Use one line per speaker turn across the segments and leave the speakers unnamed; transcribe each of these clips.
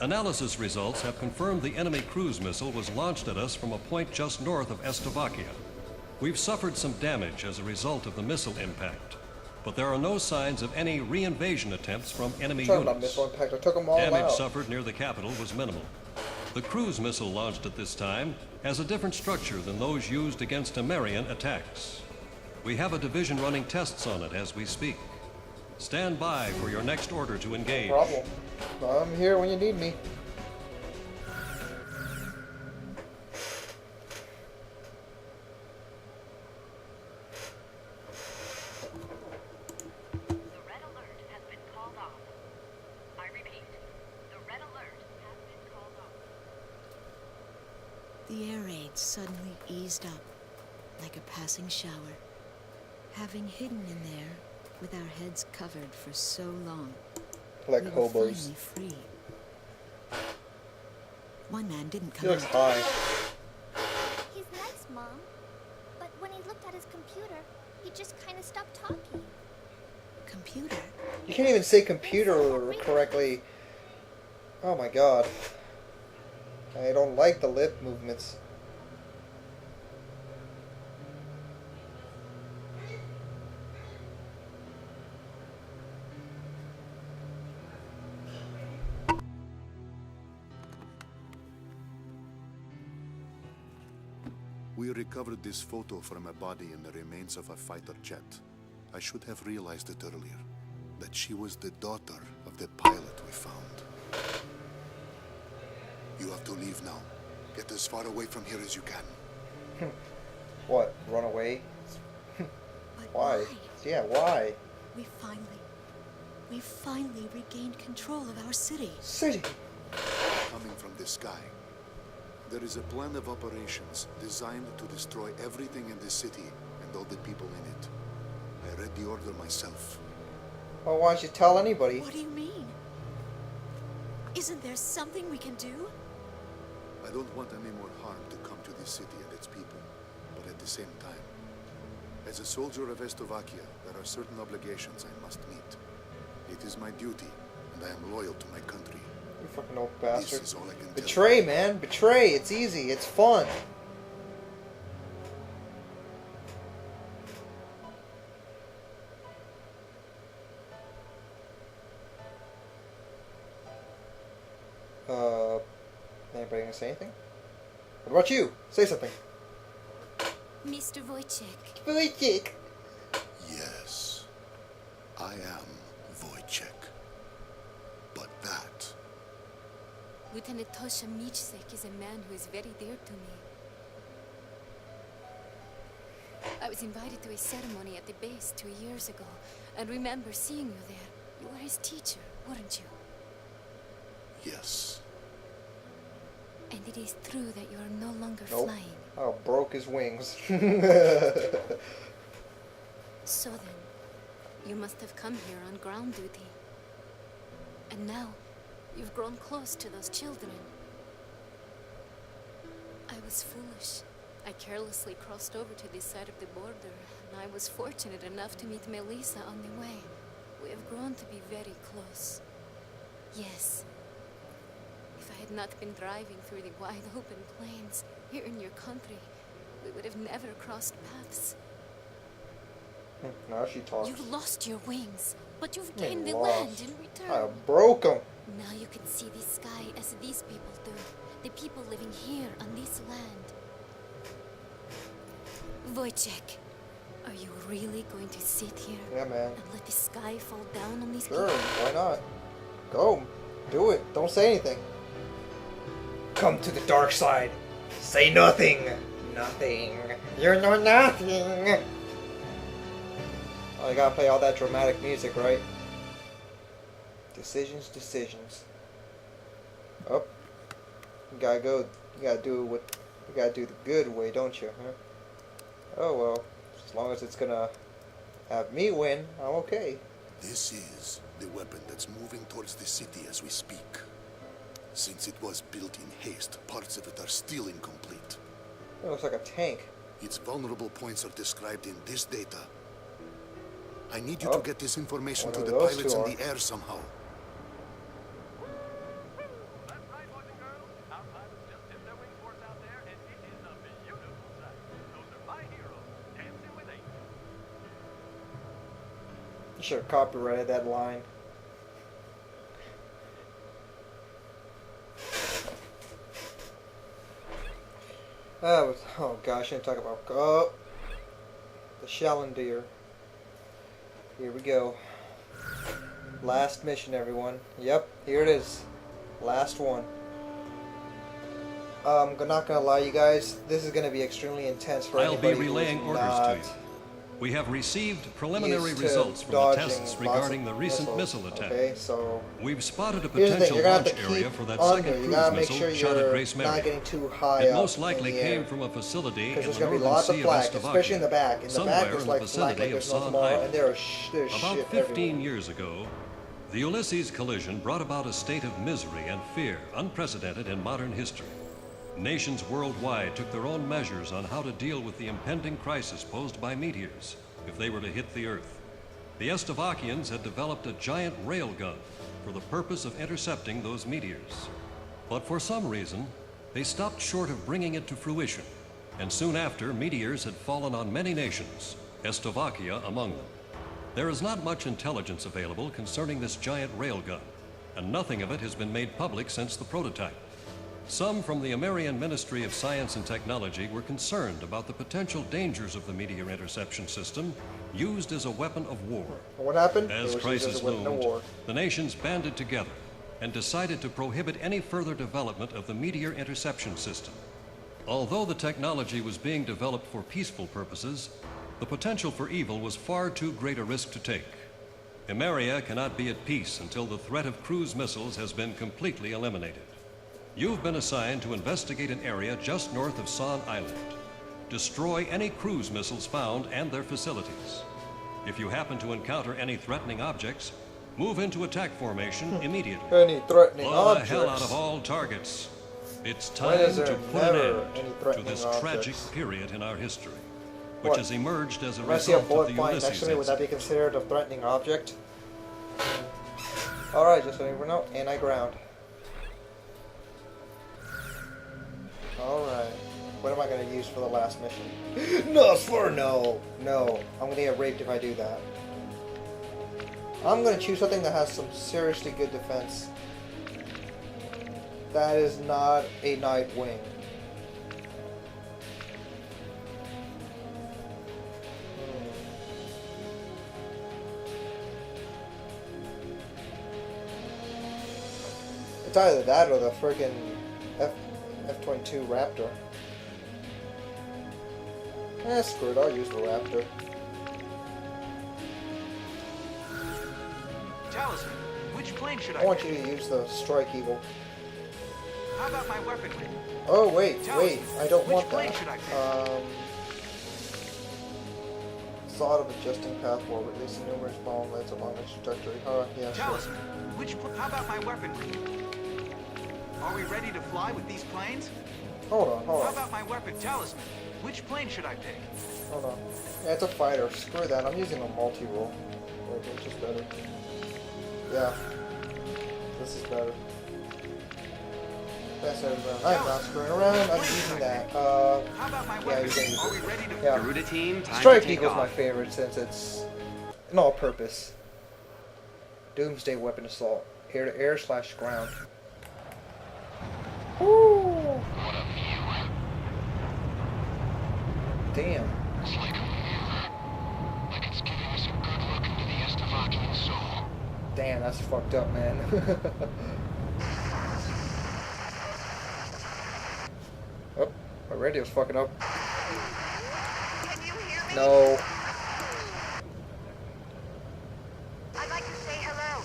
Analysis results have confirmed the enemy cruise missile was launched at us from a point just north of Estovakia. We've suffered some damage as a result of the missile impact, but there are no signs of any re-invasion attempts from enemy units.
Missile impact. I took them all
Damage
out.
suffered near the capital was minimal. The cruise missile launched at this time has a different structure than those used against Amerian attacks. We have a division running tests on it as we speak. Stand by for your next order to engage.
No problem. I'm here when you need me.
The red alert has been called off. I repeat, the red alert has been called off.
The air raid suddenly eased up, like a passing shower. Having hidden in there, with our heads covered for so long,
Like
we were
hobos.
finally free. One man didn't
He
come
looks
out.
high.
He's nice, Mom. But when he looked at his computer, he just kind of stopped talking.
Computer?
You can't even say computer correctly. Oh my god. I don't like the lip movements.
We recovered this photo from a body in the remains of a fighter jet. I should have realized it earlier, that she was the daughter of the pilot we found. You have to leave now. Get as far away from here as you can.
What? Run away?
But
Why? Yeah, why?
We finally regained control of our city.
City.
Coming from the sky. There is a plan of operations designed to destroy everything in the city and all the people in it. I read the order myself.
Well, why don't you tell anybody?
What do you mean? Isn't there something we can do?
I don't want any more harm to come to this city and its people, but at the same time, as a soldier of Estovakia, there are certain obligations I must meet. It is my duty, and I am loyal to my country.
You fucking old
This
bastard.
is all I can tell you.
Betray, man. Betray. It's easy. It's fun. Anybody gonna say anything? What about you? Say something.
Mr. Wojciech.
Wojciech.
Yes, I am Wojciech. But that,
Lieutenant Tosha Michsek is a man who is very dear to me. I was invited to a ceremony at the base 2 years ago, and remember seeing you there. You were his teacher, weren't you?
yes,
And it is true that you are no longer
Nope.
flying.
Oh, broke his wings.
So then, you must have come here on ground duty. And now, you've grown close to those children. I was foolish. I carelessly crossed over to this side of the border, and I was fortunate enough to meet Melissa on the way. We have grown to be very close. Yes. If I had not been driving through the wide open plains here in your country, we would have never crossed paths.
Now she talks.
You've lost your wings, but you've
I
gained the
lost.
land in return.
I broke him.
Now you can see the sky as these people do. The people living here on this land. Wojciech, are you really going to sit here
Yeah, man.
and let the sky fall down on these
Sure,
people?
why not? Go. Do it. Don't say anything. Come to the dark side. Say nothing. Nothing. You know nothing. Oh, I gotta play all that dramatic music, right? Decisions, decisions. Oh. You gotta go. You gotta do what. You gotta do the good way, don't you? Huh? Oh well. As long as it's gonna have me win, I'm okay.
this is the weapon that's moving towards the city as we speak. Since it was built in haste, parts of it are still incomplete.
It looks like a tank.
Its vulnerable points are described in this data. I need you
Oh.
to get this information
One
to
of
the
those
pilots
two
in
are.
the air somehow.
You should have copyrighted that line. Oh gosh, I didn't talk about the Shalandir. Here we go. Last mission, everyone. Yep, here it is. Last one. I'm not gonna lie, you guys. This is gonna be extremely intense for
I'll be
anybody
relaying
who's
orders
not
to you. We have received preliminary
used to
results from the
dodging
tests
lots
regarding
of
the recent
missiles,
missile attack.
Okay, so
We've spotted a
here's the thing:
potential
you're gonna have
launch
to
area
keep
for that
under.
second
You
cruise
gotta make
missile
sure
shot at
you're
Grace
not
Mary.
getting too high
It
up
most likely
in the
came
air.
from a facility in
Because there's
the
gonna be
northern
lots of
sea of
flag,
Estovakia,
especially in the back. In the
somewhere
back, there's
in the
like flag like
vicinity of
there's no
San
tomorrow,
Island.
and there's
About
shit
15
everywhere.
years ago, the Ulysses collision brought about a state of misery and fear unprecedented in modern history. Nations worldwide took their own measures on how to deal with the impending crisis posed by meteors if they were to hit the Earth. The Estovakians had developed a giant railgun for the purpose of intercepting those meteors. But for some reason, they stopped short of bringing it to fruition, and soon after, meteors had fallen on many nations, Estovakia among them. There is not much intelligence available concerning this giant railgun, and nothing of it has been made public since the prototype. Some from the Amerian Ministry of Science and Technology were concerned about the potential dangers of the meteor interception system used as a weapon of war.
What happened?
As
It was used
crisis
as a weapon of
loomed,
war.
the nations banded together and decided to prohibit any further development of the meteor interception system. Although the technology was being developed for peaceful purposes, the potential for evil was far too great a risk to take. Emeria cannot be at peace until the threat of cruise missiles has been completely eliminated. You've been assigned to investigate an area just north of San Island. Destroy any cruise missiles found and their facilities. If you happen to encounter any threatening objects, move into attack formation immediately.
Any threatening
Blow the
objects?
hell out of all targets. It's
Why
time
is there
to put an
never
end
any
to
threatening
this
objects?
tragic period in our history, which
What?
has emerged as a
When I see a
result of
bullet
the
flying next
Ulysses
to me, would that be
incident.
considered a threatening object? Alright, just so you know, anti-ground. Alright. What am I going to use for the last mission? No, no. I'm going to get raped if I do that. I'm going to choose something that has some seriously good defense. That is not a Nightwing. It's either that or the friggin' F-22 Raptor. Screw it, I'll use the Raptor.
Talisman, which plane should
I want you to use the Strike Eagle.
How about my weaponry?
Oh, wait, I don't
Which
want
plane
that.
should I pick?
Thought of adjusting path forward, releasing numerous bomblets along its trajectory. Yeah, sure.
Talisman, how about my weaponry? Are we ready to fly with these planes?
Hold
How
on.
about my weapon, Talisman? Which plane should I pick?
Hold on. Yeah, it's a fighter. Screw that. I'm using a multi-roll, which is better. Yeah. This is better. That's everything. I'm not screwing around. I'm using that.
How about my
Yeah,
weapon?
you're gonna use
Are we
it.
ready to
Yeah.
Garuda team, time
Strike
to take
Eagle's my
off.
favorite since it's an all-purpose. Doomsday weapon assault. Air-to-air/ground. Woo! Damn.
It's like a mirror. Like it's giving us a good look into the Estovakian soul.
Damn, that's fucked up, man. Oh, my radio's fucking up.
Can you hear me?
No.
I'd like to say hello.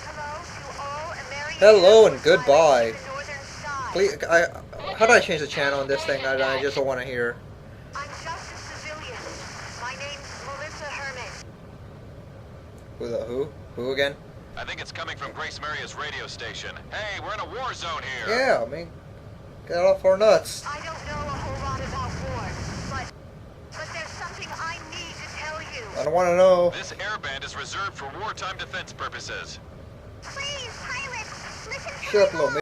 Hello to all American
Hello and
pilots
goodbye.
to the northern side.
Please, how do I change the channel on this thing? I just don't want to hear.
I'm just a civilian. My name's Melissa Herman.
Who? Who again?
I think it's coming from Grace Maria's radio station. Hey, we're in a war zone here.
Yeah, I mean, get off our nuts.
I don't know a whole lot about war, but there's something I need to tell you.
I don't want to know.
This airband is reserved for wartime defense purposes.
Please, pilots, listen to
Shut up,
me.
little